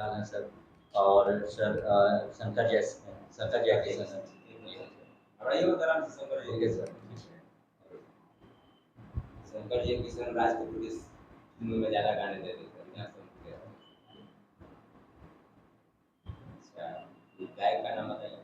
फिलहाल हैं सर। और सर शंकर जयकिशन है। ठीक है सर। शंकर जी किशन राज कपूर की फिल्मों में ज़्यादा गाने देते थे, क्या समझ गया? अच्छा, गायक का नाम बताइए।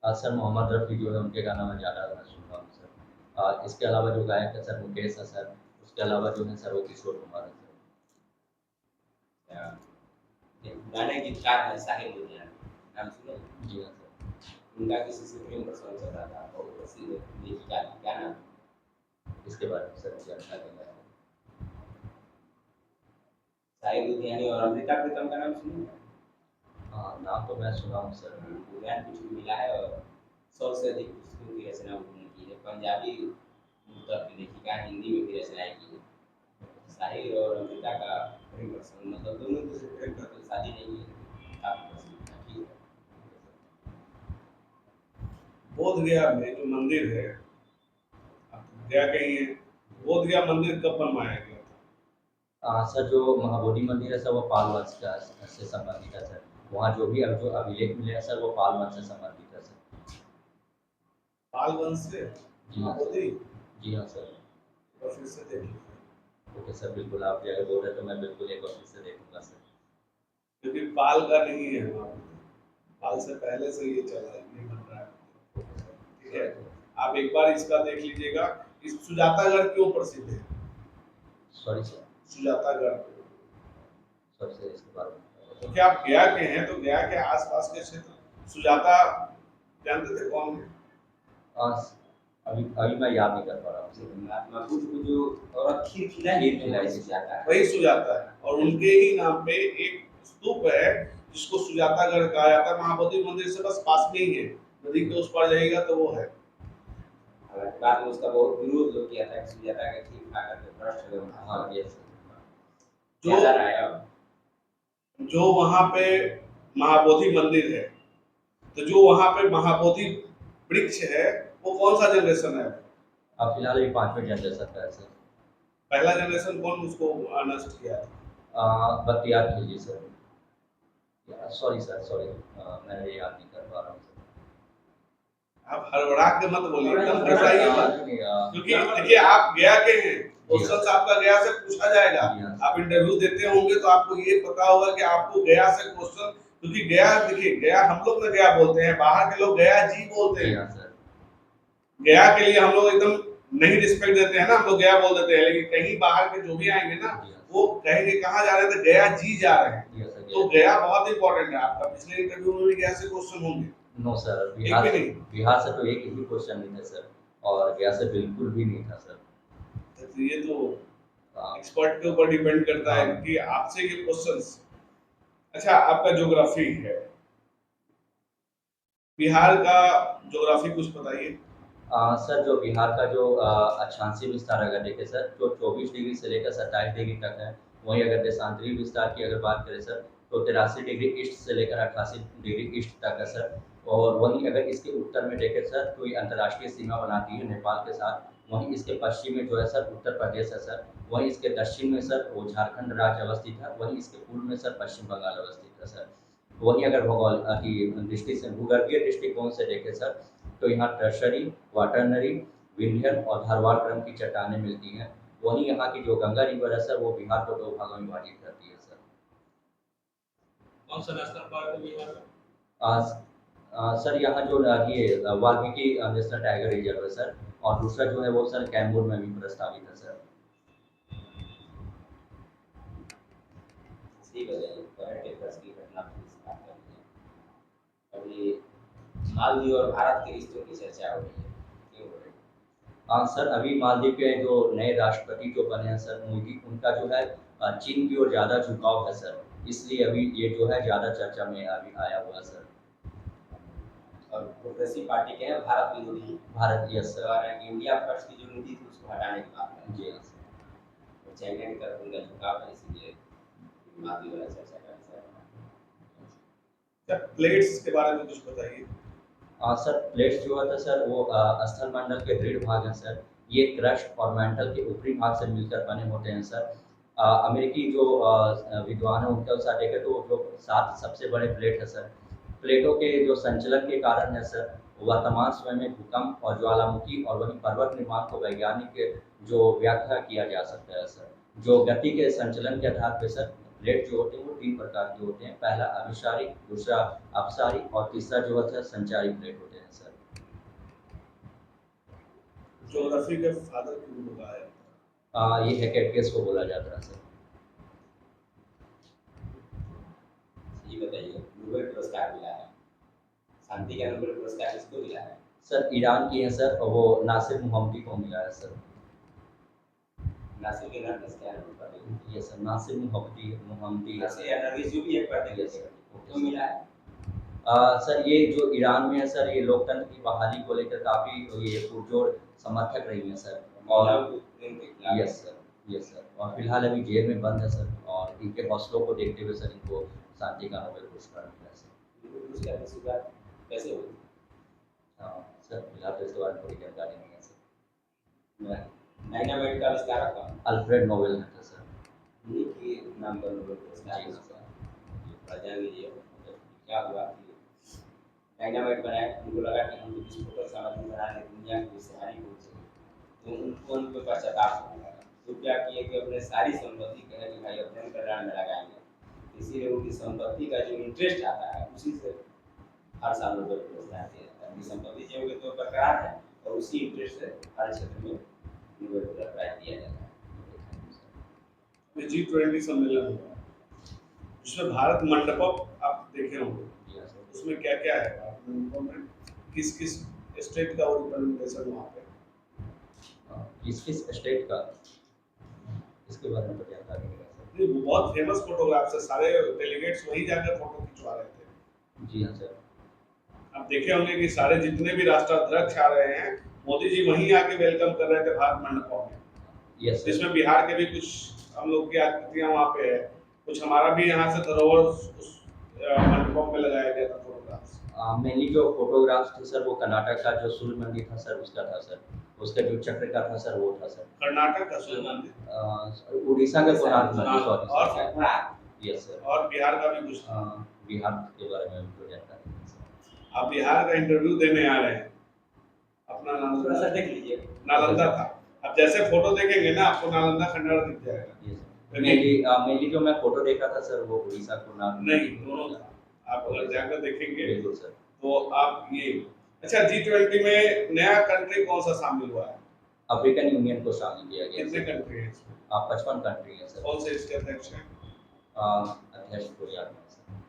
सर मोहम्मद रफ़ी जो है उनके गाना मैं ज़्यादा सुनता हूँ सर। इसके अलावा जो गायक है सर मुकेश है सर। उसके अलावा जो है सर वो किशोर कुमार है सर। अच्छा, एक पुराने गीतकार हैं साहिर लुधियाना, नाम सुने? जी हाँ सर। उनका किसी से प्रेम प्रसंग चल रहा था, बहुत प्रसिद्ध लेखिका थी, क्या नाम? इसके बारे में सर मुझे अच्छा लगा है। साहिर लुधियानी और अमृता प्रीतम का नाम सुने? हाँ, नाम तो मैं सुना हूँ सर। ज्ञानपीठ भी मिला है और सबसे अधिक पुस्तकों की रचना उन्होंने की है। पंजाबी मूल की लेखिका, हिंदी में भी रचनाएं की है। साहिर और अमृता का प्रेम प्रसंग, मतलब दोनों एक दूसरे से प्रेम करते, शादी नहीं है, काफी प्रसिद्ध था। ठीक है। बोध गया में जो मंदिर है, आप गया कहीं है? बोध गया मंदिर कब बनवाया गया था? सर जो महाबोधि मंदिर है सर वो पाल वंश का से संबंधित है सर। वहाँ जो अभिलेख मिले हैं सर वो पाल वंश से संबंधित है सर। पाल वंश से जी हाँ महाबोधि? सर। जी हाँ सर। और फिर से देखिए, ओके सर, बिल्कुल आप जगह बोल रहे हैं तो मैं बिल्कुल एक बार फिर से देखूंगा सर। क्योंकि पाल का नहीं है महाबोधि, पाल से पहले से ये चल रहा है, ये बन रहा है। ठीक है, आप एक बार इसका देख लीजिएगा। इस सुजातागढ़ क्यों प्रसिद्ध है? Sorry sir. सुजातागढ़, सबसे इसके बारे में तो क्या आप गया के हैं? तो गया के आसपास के क्षेत्र सुजाता जानते थे कौन है? अभी अभी मैं याद नहीं कर पा रहा हूँ सर। महात्मा बुद्ध को जो औरत खीर खिलाई खीर खिलाई थी, जाता है वही सुजाता है, और उनके ही नाम पे एक स्तूप है जिसको सुजातागढ़ कहा जाता है। महाबोधि मंदिर से बस पास में ही है, नदी के उस पार जाइएगा तो वो है। हालांकि बाद में उसका बहुत विरोध लोग किया था कि सुजाता का खीर खा करके भ्रष्ट हो गए। हाँ ये जो याद आ रहा है अब? जो वहां पे महाबोधि मंदिर है, तो जो वहां पे महाबोधि वृक्ष है, वो कौन सा जनरेशन है? अब फिलहाल ये 5वें जनरेशन का है सर। पहला जनरेशन कौन उसको नष्ट किया था? Bakhtiyar Khilji sir. Sorry sir, sorry मैं ये याद नहीं कर पा रहा हूँ सर। आप हड़बड़ा के मत बोलिए, एकदम नहीं, घबराइए मत, नहीं, क्योंकि देखिए आप गया के हैं, क्वेश्चन जी हाँ। आपका गया से पूछा जाएगा। जी हाँ। आप इंटरव्यू देते होंगे तो आपको ये पता होगा कि आपको गया से क्वेश्चन, क्योंकि गया, देखिए गया हम लोग ना गया बोलते हैं, बाहर के लोग गया जी बोलते जी हैं। हाँ सर। गया के लिए हम लोग एकदम नहीं रिस्पेक्ट देते हैं ना, हम लोग गया बोल देते हैं, लेकिन कहीं बाहर के जो भी आएंगे ना, जी हाँ। वो कहेंगे कहाँ जा रहे थे, गया जी जा रहे हैं। जी हाँ सर। तो गया बहुत इंपॉर्टेंट है। आपका पिछले इंटरव्यू में भी गया से क्वेश्चन होंगे? नो सर, एक भी नहीं? बिहार से तो एक ही क्वेश्चन नहीं था सर, और गया से बिल्कुल भी नहीं था सर। तो ये तो हाँ। एक्सपर्ट के ऊपर डिपेंड करता है कि आपसे ये क्वेश्चंस। अच्छा, आपका ज्योग्राफी है, बिहार का ज्योग्राफी कुछ बताइए। सर जो बिहार का जो अक्षांशीय विस्तार अगर देखें सर, जो 24 डिग्री से लेकर 27 डिग्री तक है। वहीं अगर देशांतरीय विस्तार की अगर बात करें सर, तो 83 डिग्री ईस्ट से लेकर 88 डिग्री ईस्ट तक है सर। और वहीं अगर इसके उत्तर में देखें सर, तो ये अंतर्राष्ट्रीय सीमा बनाती है नेपाल के साथ। वहीं इसके पश्चिम में जो है सर उत्तर प्रदेश है सर। वहीं इसके दक्षिण में सर वो झारखंड राज्य अवस्थित है। वहीं इसके पूर्व में सर पश्चिम बंगाल अवस्थित है सर। वहीं अगर भूगोल की दृष्टि से भूगर्भीय दृष्टिकोण से देखें सर, तो यहाँ टर्शरी, क्वाटरनरी, विंध्यन और धारवाड़ क्रम की चट्टानें मिलती हैं। वहीं यहाँ की जो गंगा रिवर है सर, वो बिहार को 2 भागों में विभाजित करती है सर। कौन सा नेशनल पार्क है बिहार में? सर यहाँ जो ये वाल्मीकि नेशनल टाइगर रिजर्व है सर, और दूसरा जो है वो सर कैमूर में भी प्रस्तावित है सर। ठीक है, करंट अफेयर्स की घटना पर बात करते हैं। अभी मालदीव और भारत के रिश्तों की चर्चा हो रही है, क्यों हो रही है? सर अभी मालदीव के जो नए राष्ट्रपति जो बने हैं सर मोदी, उनका जो है चीन की ओर ज़्यादा झुकाव है सर। इसलिए अभी ये जो है ज़्यादा चर्चा में अभी आया हुआ है सर। और प्रोग्रेसिव पार्टी के हैं भारत विरोधी, भारत, यस सर। और इंडिया फर्स्ट की जो नीति थी उसको हटाने की बात है। जी हाँ सर। तो चाइना की तरफ उनका झुकाव है, इसलिए मालदीव वाला चर्चा का विषय है। क्या प्लेट्स के बारे में कुछ बताइए। सर प्लेट्स जो होता है सर वो स्थल मंडल के दृढ़ भाग हैं सर। ये क्रस्ट और मेंटल के ऊपरी भाग से मिलकर बने होते हैं सर। अमेरिकी जो विद्वान हैं उनके अनुसार देखें तो जो 7 सबसे बड़े प्लेट है सर, प्लेटों के जो संचलन के कारण है सर, वर्तमान समय में भूकंप और ज्वालामुखी और वहीं पर्वत निर्माण को वैज्ञानिक जो व्याख्या किया जा सकता है सर। जो गति के संचलन के आधार पे सर प्लेट जो होते हैं वो 3 प्रकार के होते हैं। पहला अभिसारी, दूसरा अपसारी और तीसरा जो होता है संचारी प्लेट होते हैं सर। ज्योग्राफी के फादर क्यों बोला है? ये हेकेटियस को बोला जाता है सर। ये बताइए, नोबेल पुरस्कार मिला है, शांति का नोबेल पुरस्कार किसको मिला है? सर ईरान की है सर, और वो नासिर मोहम्मदी को मिला है सर। नासिर के नाम क्या है? ये सर नासिर मोहम्मदी है नासिर सर। या नरगिस जो भी एक बात है, तो मिला है। सर ये जो ईरान में है सर, ये लोकतंत्र की बहाली को लेकर काफ़ी ये पुरजोर समर्थक रही है सर। और यस सर, यस सर। और फिलहाल अभी जेल में बंद है सर, और इनके हौसलों को देखते हुए सर इनको शांति का नोबेल पुरस्कार मिला है सर। पुरस्कार की शुरुआत कैसे हुई? सर फिलहाल तो इस बारे में थोड़ी जानकारी नहीं है सर। डायनामाइट का आविष्कारक कौन? अल्फ्रेड नोबेल ने था सर। उन्हीं के नाम पर नोबेल पुरस्कार जी मिला। सर। जान लीजिए क्या हुआ कि डायनामाइट बनाया, उनको लगा कि हम विस्फोटक सामग्री बना ले दुनिया की सारी हो सके, तो उनको उनके पश्चाताप होने लगा। तो क्या किए कि अपने सारी संपत्ति कहे कि भाई अपने कल्याण में लगाएंगे, इसीलिए उनकी संपत्ति का जो इंटरेस्ट आता है उसी से हर साल नोबेल पुरस्कार दिया जाता है। उनकी संपत्ति जो है तो बरकरार है और उसी इंटरेस्ट से हर क्षेत्र में नोबेल पुरस्कार दिया जाता है। G20 सम्मेलन हुआ, उसमें भारत मंडपम आप देखे होंगे, जी हाँ सर। उसमें क्या क्या है भारत मंडपम में? किस किस स्टेट का रिप्रेजेंटेशन वहाँ पे? किस स्टेट का, इसके बारे में तो जानकारी नहीं है सर। ये बहुत फेमस फोटोग्राफ्स है, सारे डेलीगेट्स वहीं जाकर फोटो खिंचवा रहे थे। जी हाँ सर। आप देखे होंगे कि सारे जितने भी राष्ट्राध्यक्ष आ रहे हैं, मोदी जी वहीं आके वेलकम कर रहे थे भारत मंडपम में। Yes sir. इसमें बिहार के भी कुछ हम लोग की आकृतियां वहाँ पे है, कुछ हमारा भी यहाँ से धरोहर उस मंडपम में लगाया गया था फोटोग्राफ्स। मेनली जो फोटोग्राफ्स थे सर वो कर्नाटक का जो सूर्य मंदिर था सर उसका था सर। उसका जो चक्र का था सर वो था सर। कर्नाटक का सूर्य मंदिर, उड़ीसा का कोणार्क मंदिर, और सॉरी। Yes sir. और बिहार का भी कुछ था। बिहार के बारे में तो जानकारी नहीं है सर। आप बिहार का इंटरव्यू देने आ रहे हैं, अपना थोड़ा सा नालंदा देख लीजिए। नालंदा था। अब जैसे फोटो देखेंगे ना आपको नालंदा खंडहर दिख जाएगा। Yes, sir। मेनली जो मैं फोटो देखा था सर वो उड़ीसा कोणार्क नहीं, दोनों था। आप अगर जाकर देखेंगे बिल्कुल सर। तो आप ये अच्छा G20 में नया कंट्री कौन सा शामिल हुआ है? अफ्रीकन यूनियन को शामिल किया गया कितने सर। कंट्री हैं इसमें? 55 कंट्री है सर। कौन से इसके अध्यक्ष हैं? अध्यक्ष को याद नहीं सर।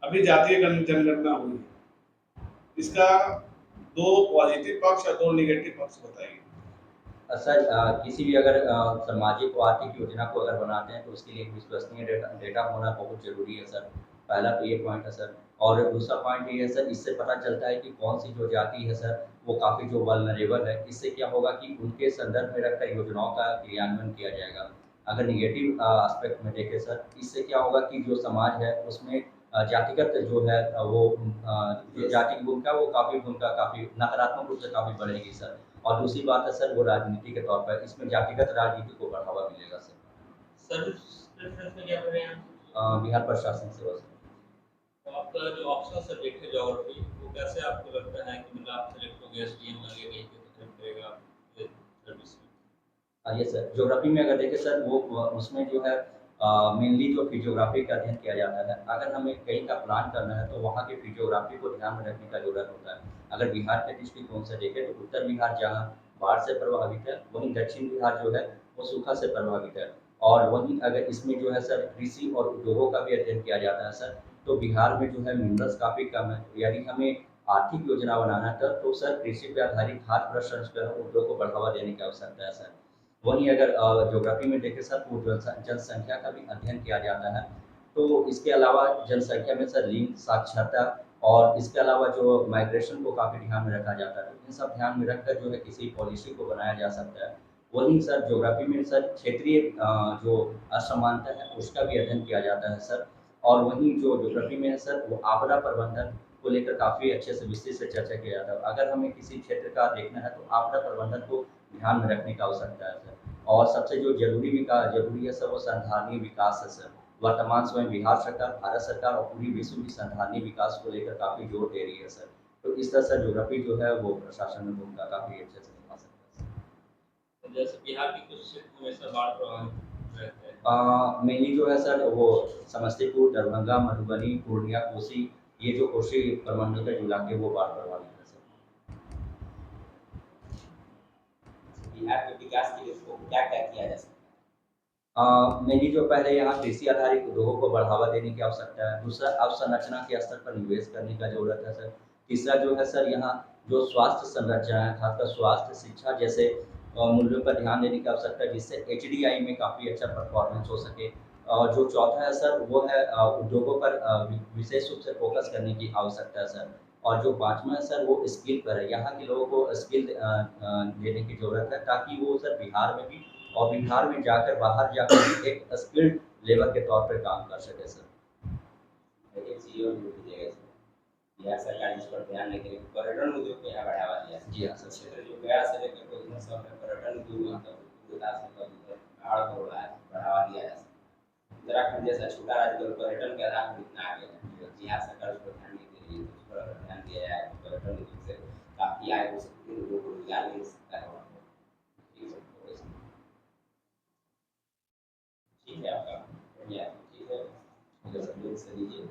अभी जातीय जनगणना हुई है, इसका 2 पॉजिटिव पक्ष और 2 नेगेटिव पक्ष बताइए। सर किसी भी अगर सामाजिक व आर्थिक योजना को अगर बनाते हैं तो उसके लिए विश्वसनीय डेटा होना बहुत ज़रूरी है सर। पहला तो ये पॉइंट है सर। और दूसरा पॉइंट ये है सर, इससे पता चलता है कि कौन सी जो जाति है सर वो काफ़ी जो वल्नरेबल है। इससे क्या होगा कि उनके संदर्भ में रखकर योजनाओं का क्रियान्वयन किया जाएगा। अगर निगेटिव एस्पेक्ट में देखें सर, इससे क्या होगा कि जो समाज है उसमें जातिगत जो है वो जो जाति की भूमिका वो काफ़ी नकारात्मक रूप से काफ़ी बढ़ेगी सर। और दूसरी बात है सर वो राजनीति के तौर पर इसमें जातिगत राजनीति को बढ़ावा मिलेगा सर। सर्विस प्रेफरेंस में क्या कर रहे हैं बिहार प्रशासन सेवा सर। तो आपका जो ऑप्शनल सब्जेक्ट है ज्योग्राफी, वो कैसे आपको लगता है कि मतलब आप सेलेक्ट हो गए एसडीएम बन गए, कहीं पे तो हेल्प करेगा आपके सर्विस में? ये सर ज्योग्राफी में अगर देखें सर वो उसमें जो है मेनली जो फिजियोग्राफी का अध्ययन किया जाता है। अगर हमें कहीं का प्लान करना है तो वहाँ की फिजियोग्राफी को ध्यान में रखने का ज़रूरत होता है। अगर बिहार के दृष्टिकोण से देखें तो उत्तर बिहार जहाँ बाढ़ से प्रभावित है, वहीं दक्षिण बिहार जो है वो सूखा से प्रभावित है। और वहीं अगर इसमें जो है सर कृषि और उद्योगों का भी अध्ययन किया जाता है सर, तो बिहार में जो है मिनरल्स काफ़ी कम है। यदि हमें आर्थिक योजना बनाना है तो सर कृषि पे आधारित खाद्य प्रसंस्करण उद्योग को बढ़ावा देने की आवश्यकता है सर। वहीं अगर ज्योग्राफी में देखें सर तो जनसंख्या का भी अध्ययन किया जाता है। तो इसके अलावा जनसंख्या में सर लिंग, साक्षरता और इसके अलावा जो माइग्रेशन को काफ़ी ध्यान में रखा जाता है। तो इन सब ध्यान में रखकर जो है किसी पॉलिसी को बनाया जा सकता है। वहीं सर ज्योग्राफी में सर क्षेत्रीय जो असमानता है उसका भी अध्ययन किया जाता है सर। और वहीं जो ज्योग्राफी में है सर वो आपदा प्रबंधन को लेकर काफ़ी अच्छे से विस्तृत से चर्चा किया जाता है। अगर हमें किसी क्षेत्र का देखना है तो आपदा प्रबंधन को ध्यान में रखने की आवश्यकता है सर। और सबसे जो जरूरी है सर वो संधारणीय विकास है सर। वर्तमान समय बिहार सरकार, भारत सरकार और पूरी विश्व भी संधारणीय विकास को लेकर काफ़ी जोर दे रही है सर। तो इस तरह से ज्योग्राफी जो है वो प्रशासन में भूमिका काफ़ी अच्छे से निभा सकता है सर। तो जैसे बिहार के कुछ क्षेत्र हमेशा बाढ़ प्रभावित रहते हैं। मेनली जो है सर वो समस्तीपुर, दरभंगा, मधुबनी, पूर्णिया, कोसी, ये जो कोसी प्रमंडल के जो इलाके हैं, वो बाढ़ प्रभावित है सर। बिहार के विकास के लिए इसको क्या-क्या किया जा सकता है? मेनली जो पहले यहाँ कृषि आधारित उद्योगों को बढ़ावा देने की आवश्यकता है। दूसरा, अवसंरचना के स्तर पर निवेश करने का ज़रूरत है सर। तीसरा जो है सर, यहाँ जो स्वास्थ्य संरचना है, खासकर स्वास्थ्य, शिक्षा जैसे मूल्यों पर ध्यान देने की आवश्यकता है, जिससे एचडीआई में काफ़ी अच्छा परफॉर्मेंस हो सके। और जो चौथा है सर, वो है उद्योगों पर विशेष रूप से फोकस करने की आवश्यकता है सर। और जो पाँचवां है सर, वो स्किल पर है। यहाँ के लोगों को स्किल देने की ज़रूरत है, ताकि वो सर बिहार में भी और बिहार में जाकर, बाहर जाकर भी एक स्किल्ड लेबर के तौर पे काम कर सके सर। एक चीज़ और जोड़ दीजिएगा इसमें, बिहार सरकार इस पर ध्यान नहीं दे रही, पर्यटन उद्योग को यहाँ बढ़ावा दिया जाए। जी हाँ सर। क्षेत्र जो गया से लेकर के उधर सब में पर्यटन उद्योग मतलब विकास मतलब उधर पहाड़ हो रहा है, बढ़ावा दिया जा सकता है। उत्तराखंड जैसा छोटा राज्य तो पर्यटन के आधार पर इतना आगे है। बिहार सरकार उस पर ध्यान नहीं दे रही है, तो उस पर अगर ध्यान दिया जाए तो पर्यटन उद्योग से काफ़ी आय हो सकती है, लोगों को रोजगार मिल सकता है वहाँ पे। ये सब तो वैसे ठीक है आपका, बढ़िया, ठीक है, ओके सर। लोग से लीजिए।